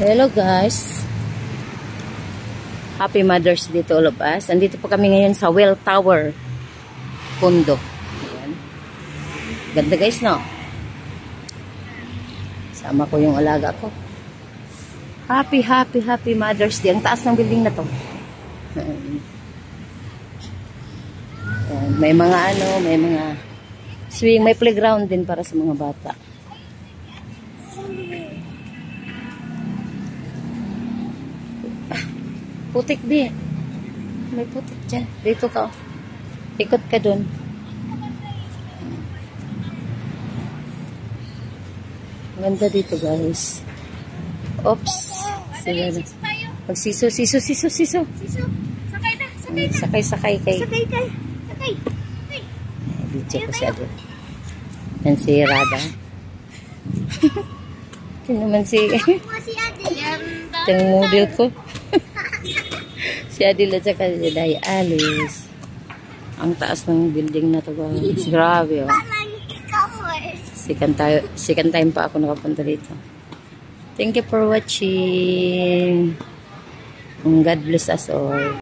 Hello guys. Happy Mother's Day to all of us. Andito po kami ngayon sa Well Tower Condo. Ayan. Ganda guys, no? Sama ko yung alaga ko. Happy Mother's Day. Ang taas ng building na to. Ayan. May mga may mga swing, may playground din para sa mga bata. Putik di. May putik dyan. Dito ka. Ikot ka dun. Ganda dito guys. Oops. Sila na. Magsiso. Sakay na. Sakay kay. Sakay. Video ko siya doon. Yan si Rada. Ito naman si yung model ko. Si Adil at saka si Day Alice. Ang taas ng building na to guys. Grabe oh. Second time pa ako nakapunta dito. Thank you for watching. God bless us all.